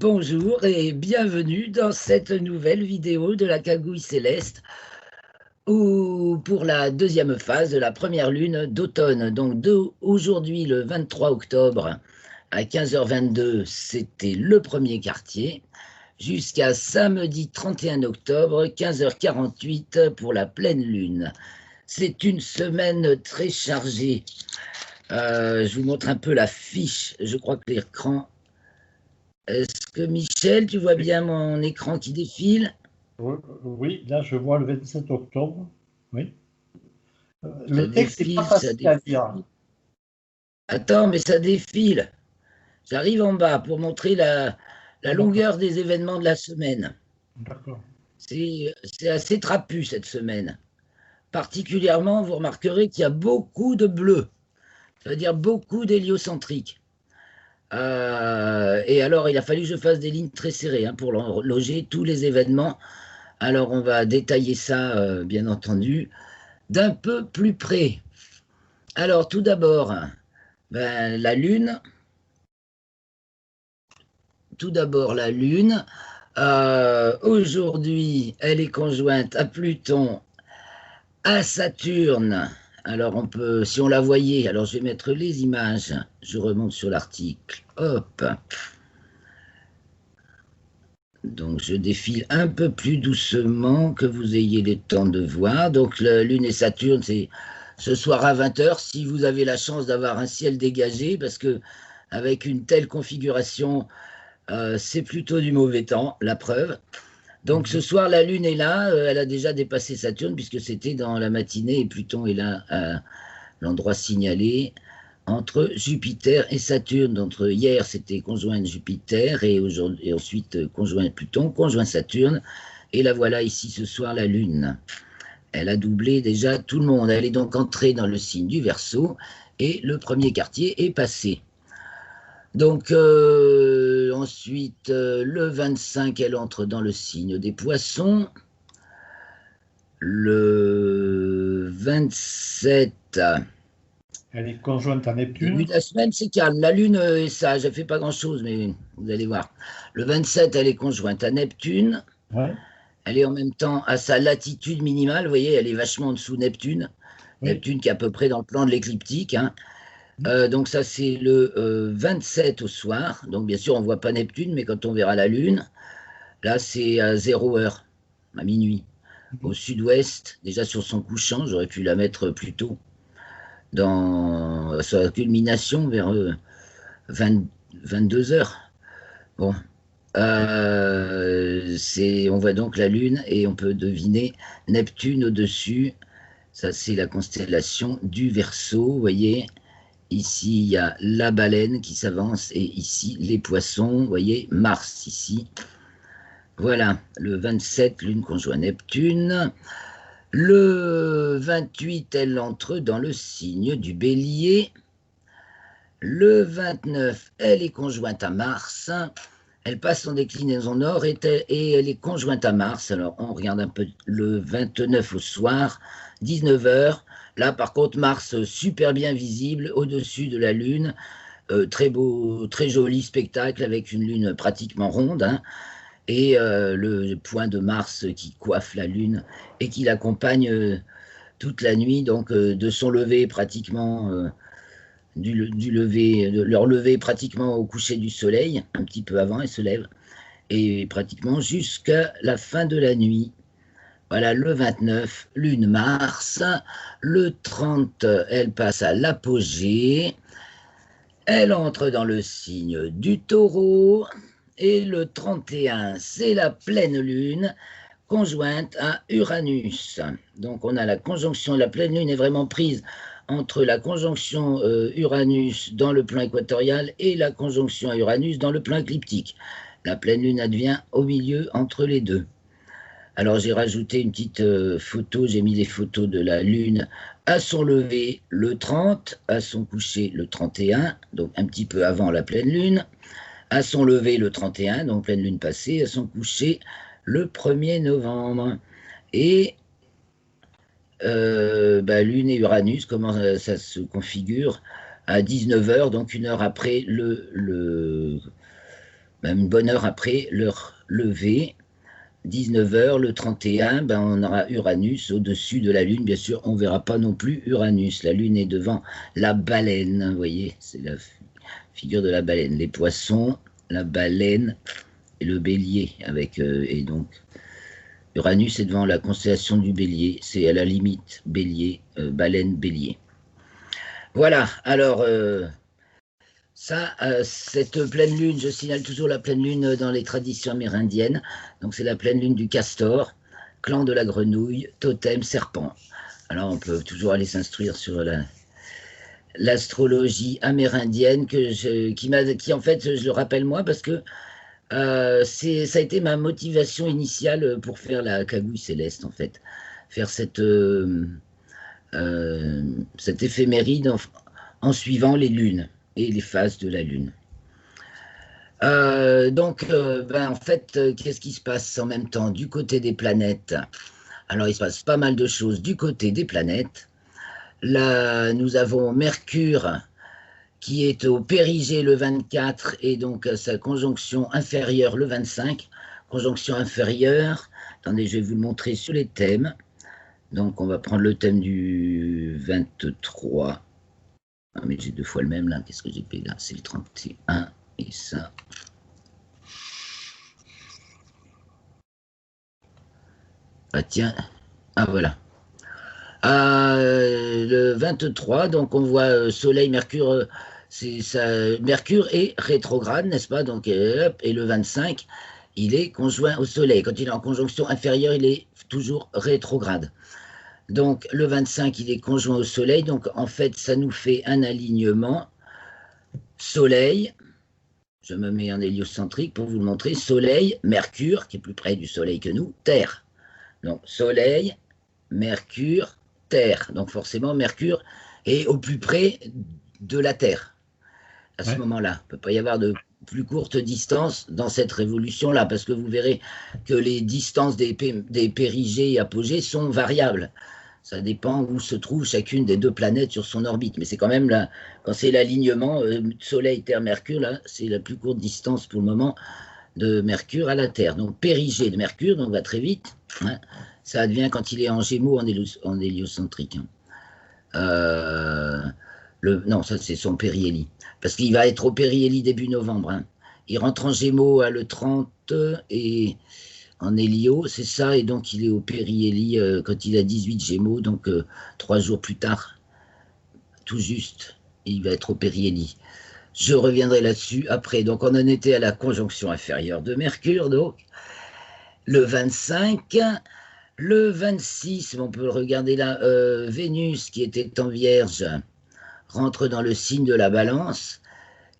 Bonjour et bienvenue dans cette nouvelle vidéo de la Cagouille Céleste pour la deuxième phase de la première lune d'automne. Donc aujourd'hui, le 23 octobre à 15h22, c'était le premier quartier, jusqu'à samedi 31 octobre, 15h48 pour la pleine lune. C'est une semaine très chargée. Je vous montre un peu la fiche. Je crois que l'écran... Est-ce que Michel, tu vois bien mon écran qui défile? Oui, là je vois le 27 octobre. Oui. Ça Le texte n'est pas défile, ça facile à lire. défile. Attends, mais ça défile. J'arrive en bas pour montrer la Ah, d'accord, longueur des événements de la semaine. d'accord. C'est assez trapu cette semaine. Particulièrement, vous remarquerez qu'il y a beaucoup de bleu. Ça veut dire beaucoup d'héliocentriques. Et alors, il a fallu que je fasse des lignes très serrées pour loger tous les événements. Alors, on va détailler ça, bien entendu, d'un peu plus près. Alors, tout d'abord, la Lune. Tout d'abord, la Lune. Aujourd'hui, elle est conjointe à Pluton, à Saturne. Alors, on peut, si on la voyait, alors je vais mettre les images. Je remonte sur l'article. Hop. Donc, je défile un peu plus doucement que vous ayez le temps de voir. Donc, la Lune et Saturne, c'est ce soir à 20h, si vous avez la chance d'avoir un ciel dégagé, parce que avec une telle configuration, c'est plutôt du mauvais temps, la preuve. Donc ce soir, la Lune est là, elle a déjà dépassé Saturne, puisque c'était dans la matinée, et Pluton est là à l'endroit signalé, entre Jupiter et Saturne. Donc hier, c'était conjoint Jupiter, et, et ensuite conjoint Pluton, conjoint Saturne, et la voilà ici ce soir, la Lune. Elle a doublé déjà tout le monde. Elle est donc entrée dans le signe du Verseau, et le premier quartier est passé. Donc ensuite, le 25, elle entre dans le signe des Poissons. Le 27, Elle est conjointe à début Neptune. de la semaine, c'est calme. La Lune est sage, elle ne fait pas grand-chose, mais vous allez voir. Le 27, elle est conjointe à Neptune. Ouais, Elle est en même temps à sa latitude minimale. Vous voyez, elle est vachement en dessous de Neptune. oui. Neptune qui est à peu près dans le plan de l'écliptique. Donc ça, c'est le 27 au soir. Donc bien sûr, on ne voit pas Neptune, mais quand on verra la Lune, là, c'est à 0h, à minuit. Au sud-ouest, déjà sur son couchant, j'aurais pu la mettre plus tôt, dans sa culmination vers 22 heures. Bon, on voit donc la Lune et on peut deviner Neptune au-dessus. Ça, c'est la constellation du Verseau. Vous voyez, ici, il y a la baleine qui s'avance et ici, les poissons. Vous voyez, Mars ici. Voilà, le 27, Lune conjoint Neptune. Le 28, elle entre dans le signe du Bélier. Le 29, elle est conjointe à Mars. Elle passe en déclinaison nord et elle est conjointe à Mars. Alors, on regarde un peu le 29 au soir, 19h. Là, par contre, Mars super bien visible au-dessus de la Lune. Très beau, très joli spectacle avec une Lune pratiquement ronde. Et le point de Mars qui coiffe la Lune et qui l'accompagne toute la nuit, donc de son lever pratiquement, du lever, de leur lever pratiquement au coucher du soleil, un petit peu avant, elle se lève, et pratiquement jusqu'à la fin de la nuit. Voilà, le 29, Lune Mars. Le 30, elle passe à l'apogée. Elle entre dans le signe du Taureau. Et le 31, c'est la pleine lune conjointe à Uranus. Donc on a la conjonction, la pleine lune est vraiment prise entre la conjonction Uranus dans le plan équatorial et la conjonction à Uranus dans le plan écliptique. La pleine lune advient au milieu entre les deux. Alors j'ai rajouté une petite photo, j'ai mis des photos de la lune à son lever le 30, à son coucher le 31, donc un petit peu avant la pleine lune, à son lever le 31, donc pleine lune passée, à son coucher le 1er novembre. Et Lune et Uranus, comment ça se configure à 19h, donc une heure après Même une bonne heure après leur lever, 19 heures, le 31, ben on aura Uranus au-dessus de la Lune. Bien sûr, on ne verra pas non plus Uranus. La Lune est devant la baleine, vous voyez, c'est la figure de la baleine. Les poissons, la baleine et le bélier. Et donc, Uranus est devant la constellation du bélier. C'est à la limite, bélier, baleine, bélier. Voilà, alors... cette pleine lune, je signale toujours la pleine lune dans les traditions amérindiennes. Donc c'est la pleine lune du castor, clan de la grenouille, totem, serpent. Alors on peut toujours aller s'instruire sur l'astrologie amérindienne qui en fait, je le rappelle moi parce que ça a été ma motivation initiale pour faire la cagouille céleste en fait. Faire cette éphéméride en suivant les lunes et les phases de la Lune. En fait, qu'est-ce qui se passe en même temps du côté des planètes? Alors, il se passe pas mal de choses du côté des planètes. Là, nous avons Mercure qui est au périgée le 24 et donc sa conjonction inférieure le 25. Conjonction inférieure, attendez, je vais vous le montrer sur les thèmes. Donc, on va prendre le thème du 23. Ah, mais j'ai deux fois le même là, qu'est-ce que j'ai payé là? C'est le 31 et ça. Ah tiens, ah voilà. Le 23, donc on voit Soleil, Mercure, Mercure est rétrograde, n'est-ce pas? Donc, et le 25, il est conjoint au Soleil. Quand il est en conjonction inférieure, il est toujours rétrograde. Donc le 25, il est conjoint au Soleil. Donc en fait, ça nous fait un alignement Soleil. Je me mets en héliocentrique pour vous le montrer. Soleil, Mercure, qui est plus près du Soleil que nous, Terre. Donc Soleil, Mercure, Terre. Donc forcément, Mercure est au plus près de la Terre à ce moment-là. Il ne peut pas y avoir de plus courte distance dans cette révolution-là, parce que vous verrez que les distances des périgées et apogées sont variables. Ça dépend où se trouve chacune des deux planètes sur son orbite. Mais c'est quand même là, quand c'est l'alignement Soleil, Terre, Mercure, là, c'est la plus courte distance pour le moment de Mercure à la Terre. Donc périgée de Mercure, donc va très vite. Hein, ça devient quand il est en Gémeaux en héliocentrique. Non, ça c'est son périhélie. Parce qu'il va être au périhélie début novembre. Hein. Il rentre en Gémeaux le 30 et en hélio, c'est ça, et donc il est au périhélie quand il a 18 Gémeaux, donc 3 jours plus tard, tout juste, il va être au périhélie. Je reviendrai là-dessus après. Donc on en était à la conjonction inférieure de Mercure, donc le 25, le 26, on peut le regarder là, Vénus qui était en Vierge rentre dans le signe de la Balance,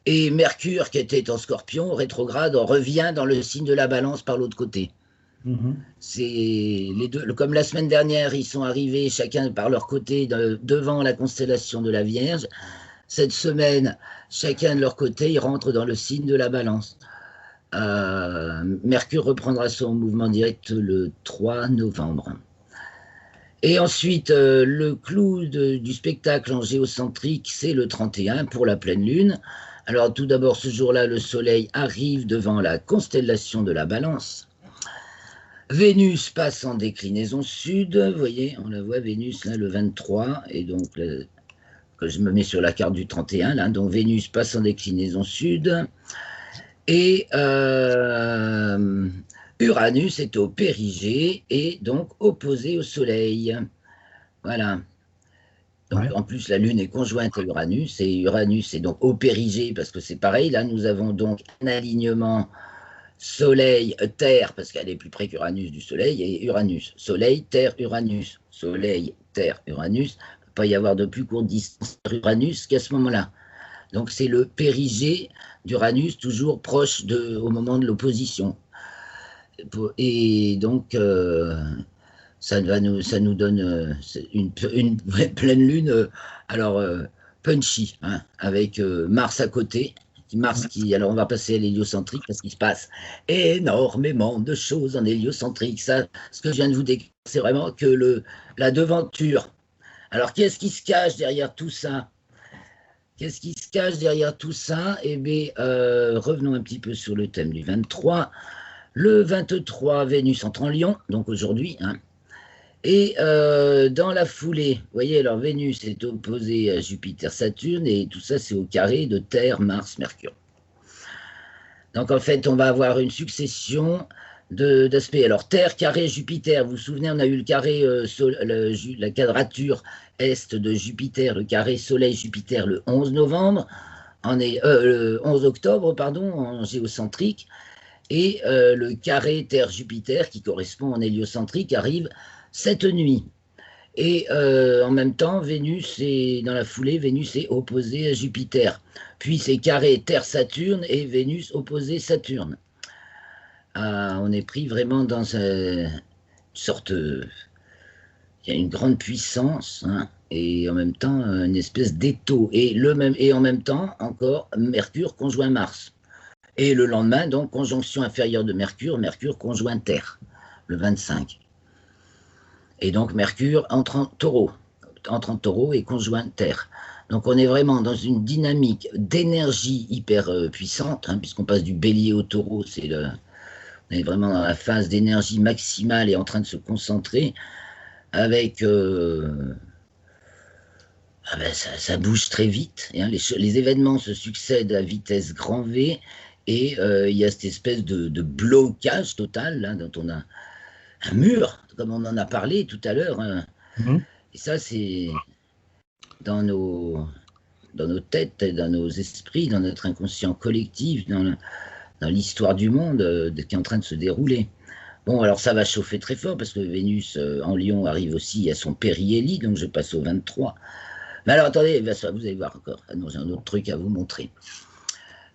et Mercure qui était en Scorpion, rétrograde, revient dans le signe de la Balance par l'autre côté. C'est les deux, comme la semaine dernière, ils sont arrivés chacun par leur côté devant la constellation de la Vierge. Cette semaine, chacun de leur côté, ils rentrent dans le signe de la Balance. Mercure reprendra son mouvement direct le 3 novembre. Et ensuite, le clou du spectacle en géocentrique, c'est le 31 pour la pleine lune. Alors tout d'abord, ce jour-là, le Soleil arrive devant la constellation de la Balance. Vénus passe en déclinaison sud, vous voyez, on la voit, Vénus, là, le 23, et donc, que je me mets sur la carte du 31, là, donc Vénus passe en déclinaison sud, et Uranus est au périgée, et donc opposé au Soleil. Voilà. Donc, en plus, la Lune est conjointe à Uranus, et Uranus est donc au périgée, parce que c'est pareil, là, nous avons donc un alignement Soleil, Terre, parce qu'elle est plus près qu'Uranus du Soleil, et Uranus. Soleil, Terre, Uranus. Soleil, Terre, Uranus. Il ne peut pas y avoir de plus courte distance Uranus qu'à ce moment-là. Donc c'est le périgée d'Uranus, toujours proche au moment de l'opposition. Et donc, ça nous donne une pleine lune, punchy, hein, avec Mars à côté. Alors on va passer à l'héliocentrique parce qu'il se passe énormément de choses en héliocentrique. Ça, ce que je viens de vous décrire, c'est vraiment que la devanture. Alors qu'est-ce qui se cache derrière tout ça? Qu'est-ce qui se cache derrière tout ça? Eh bien, revenons un petit peu sur le thème du 23. Le 23, Vénus entre en Lion, donc aujourd'hui, hein. Et dans la foulée, vous voyez, alors Vénus est opposée à Jupiter, Saturne, et tout ça, c'est au carré de Terre, Mars, Mercure. Donc en fait, on va avoir une succession d'aspects. Alors Terre, carré, Jupiter, vous vous souvenez, on a eu le carré, la quadrature est de Jupiter, le carré Soleil-Jupiter le 11 novembre, le 11 octobre, pardon, en géocentrique, et le carré Terre-Jupiter, qui correspond en héliocentrique, arrive cette nuit. Et en même temps, dans la foulée, Vénus est opposée à Jupiter. Puis c'est carré Terre-Saturne et Vénus opposée Saturne. On est pris vraiment dans une sorte... Il y a une grande puissance, hein, et en même temps une espèce d'étau. Et en même temps, encore, Mercure conjoint Mars. Et le lendemain, donc, conjonction inférieure de Mercure, Mercure conjoint Terre, le 25. Et donc Mercure entre en taureau et conjoint Terre. Donc on est vraiment dans une dynamique d'énergie hyper puissante, hein, puisqu'on passe du bélier au taureau, on est vraiment dans la phase d'énergie maximale et en train de se concentrer, avec... ça bouge très vite, hein, les événements se succèdent à vitesse grand V, et il y a cette espèce de blocage total, là, dont on a un mur, comme on en a parlé tout à l'heure. Hein. Et ça, c'est dans nos têtes, dans nos esprits, dans notre inconscient collectif, dans l'histoire du monde qui est en train de se dérouler. Bon, alors ça va chauffer très fort parce que Vénus en Lion arrive aussi à son périhélie, donc je passe au 23. Mais alors attendez, vous allez voir encore. Ah non, j'ai un autre truc à vous montrer.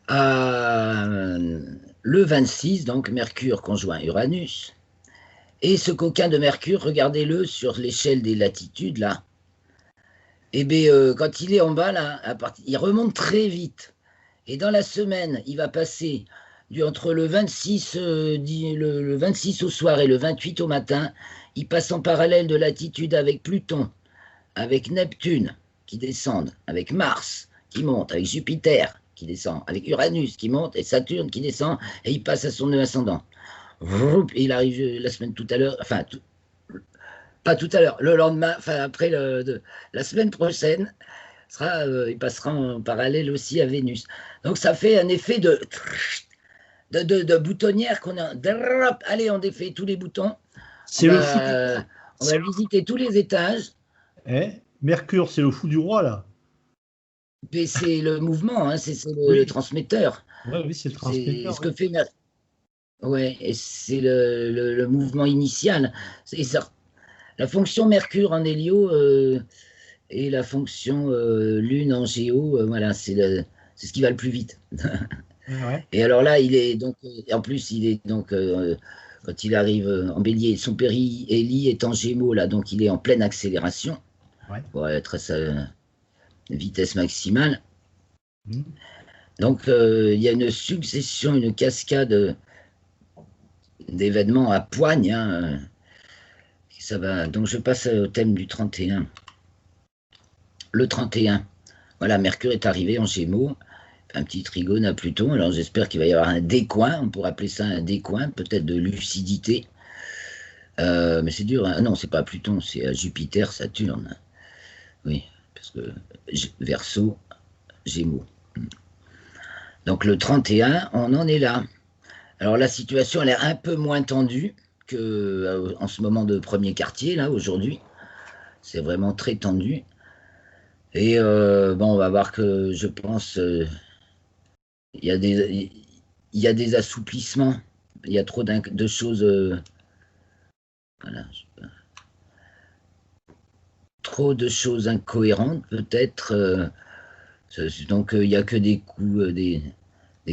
Le 26, donc Mercure conjoint Uranus. Et ce coquin de Mercure, regardez-le sur l'échelle des latitudes, là. Eh bien, quand il est en bas, là, il remonte très vite. Et dans la semaine, il va passer entre le 26, le 26 au soir et le 28 au matin. Il passe en parallèle de latitude avec Pluton, avec Neptune qui descendent, avec Mars qui monte, avec Jupiter qui descend, avec Uranus qui monte et Saturne qui descend, et il passe à son nœud ascendant. Et il arrive la semaine tout à l'heure, enfin, pas tout à l'heure, le lendemain, enfin après la semaine prochaine, il passera en parallèle aussi à Vénus. Donc ça fait un effet de boutonnière qu'on a. Allez, on défait tous les boutons. On va visiter tous les étages. Mercure, c'est le fou du roi, là. Et c'est le mouvement, hein, c'est le transmetteur. Oui, c'est le transmetteur. C'est ce que fait Mercure. Ouais, et c'est le mouvement initial. Et ça, la fonction Mercure en hélio et la fonction Lune en géo, voilà, c'est ce qui va le plus vite. Ouais. Et alors là, il est donc, en plus, il est donc, quand il arrive en bélier, son périhélie est en gémeaux, là, donc il est en pleine accélération, pour être à sa vitesse maximale. Donc, il y a une succession, une cascade d'événements à poigne. Hein. Ça va. Donc, je passe au thème du 31. Le 31, voilà, Mercure est arrivé en Gémeaux, un petit trigone à Pluton. Alors, j'espère qu'il va y avoir un décoin, on pourrait appeler ça un décoin, peut-être de lucidité. Mais c'est dur. Hein. Non, c'est pas à Pluton, c'est à Jupiter, Saturne. Oui, parce que Verseau, Gémeaux. Donc, le 31, on en est là. Alors la situation a l'air un peu moins tendue qu'en ce moment de premier quartier, là, aujourd'hui. C'est vraiment très tendu. Et bon, on va voir que, je pense, il y a des assouplissements. Il y a trop de choses... voilà. Trop de choses incohérentes, peut-être. Donc, il n'y a que des coups... des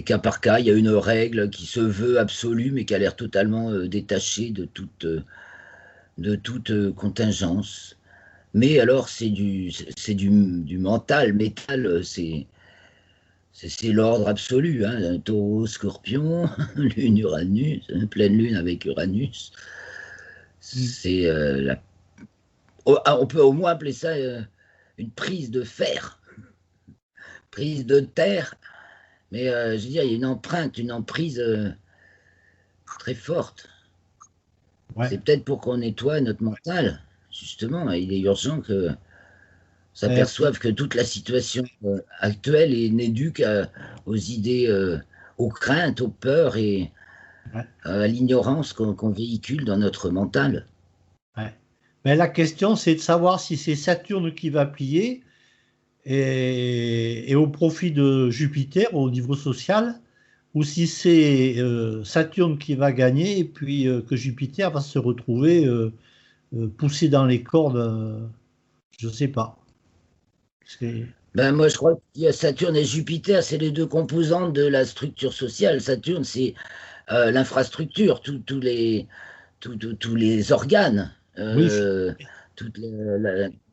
cas par cas, il y a une règle qui se veut absolue, mais qui a l'air totalement détachée de toute contingence. Mais alors, c'est du mental, métal, c'est l'ordre absolu. Hein. Taureau, Scorpion, Lune, Uranus, pleine Lune avec Uranus. C'est on peut au moins appeler ça une prise de fer. prise de terre, mais je veux dire, il y a une empreinte, une emprise très forte. Ouais. C'est peut-être pour qu'on nettoie notre mental, justement. Il est urgent que s'aperçoivent que toute la situation actuelle n'est due qu'aux idées, aux craintes, aux peurs et Ouais. à l'ignorance qu'on véhicule dans notre mental. Ouais. Mais la question, c'est de savoir si c'est Saturne qui va plier et au profit de Jupiter au niveau social, ou si c'est Saturne qui va gagner et puis que Jupiter va se retrouver poussé dans les cordes. Je ne sais pas. Ben, moi, je crois qu'il y a Saturne et Jupiter, c'est les deux composantes de la structure sociale. Saturne, c'est l'infrastructure, tous les organes. Oui, Toute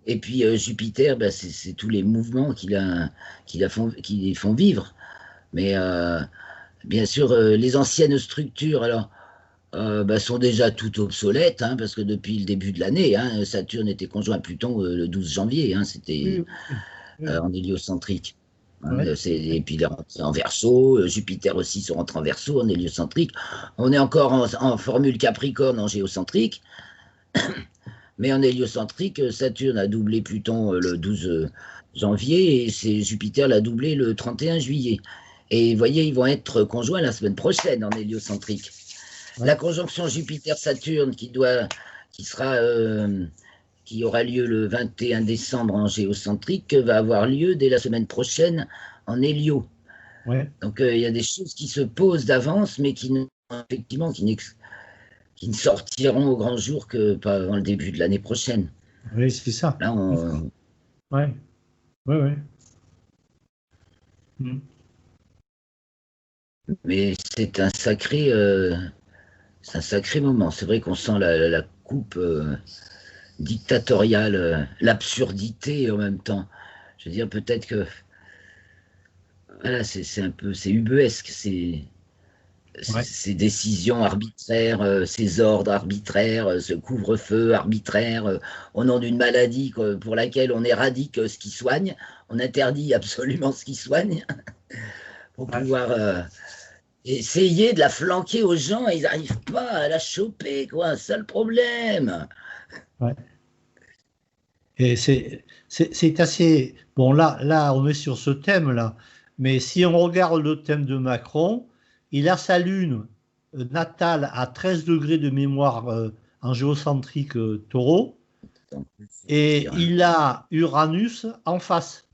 et puis Jupiter, ben, c'est tous les mouvements qui les font vivre. Mais bien sûr, les anciennes structures, alors, bah, sont déjà toutes obsolètes, hein, parce que depuis le début de l'année, hein, Saturne était conjoint à Pluton le 12 janvier, hein, oui, c'était oui, oui. en héliocentrique. Hein, Ouais. et puis il est rentré en Verseau, Jupiter aussi se rentre en Verseau, en héliocentrique. On est encore en formule Capricorne en géocentrique, mais en héliocentrique, Saturne a doublé Pluton le 12 janvier et c'est Jupiter l'a doublé le 31 juillet. Et vous voyez, ils vont être conjoints la semaine prochaine en héliocentrique. Ouais. La conjonction Jupiter-Saturne qui aura lieu le 21 décembre en géocentrique va avoir lieu dès la semaine prochaine en hélio. Ouais. Donc il y a des choses qui se posent d'avance, mais effectivement, qui ne sortiront au grand jour que pas avant le début de l'année prochaine. Oui, c'est ça. Là, Ouais. Ouais, ouais. Mm. mais c'est un sacré moment. C'est vrai qu'on sent la coupe dictatoriale, l'absurdité en même temps. Je veux dire, peut-être que voilà, c'est ubuesque, Ouais. ces décisions arbitraires, ces ordres arbitraires, ce couvre-feu arbitraire, au nom d'une maladie pour laquelle on éradique ce qui soigne, on interdit absolument ce qui soigne pour Ouais. pouvoir essayer de la flanquer aux gens et ils n'arrivent pas à la choper, quoi. C'est ça le problème. Ouais. Et c'est assez. Bon, là, on est sur ce thème-là. Mais si on regarde le thème de Macron, il a sa lune natale à 13 degrés de mémoire en géocentrique taureau, et Dire, hein. il a Uranus en face,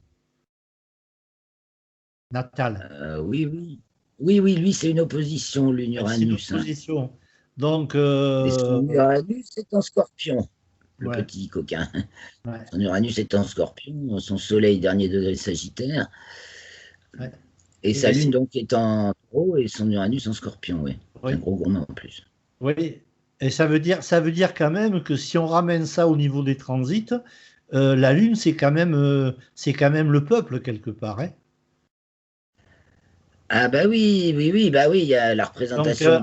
natale. Oui, oui. Oui, oui, lui, c'est une opposition, Ouais, c'est une l'Uranus. Hein. opposition. Donc, Et son Uranus est en scorpion, le ouais, petit coquin. ouais. Son Uranus est en scorpion, son soleil dernier degré Sagittaire, Ouais. et sa Et lune donc est en taureau et son Uranus en scorpion, oui. C'est un oui, gros gourmand en plus. oui. Et ça veut dire quand même que si on ramène ça au niveau des transits, la Lune, c'est quand même le peuple quelque part, hein. Ah bah oui, oui, oui, bah oui, il y a la Donc, représentation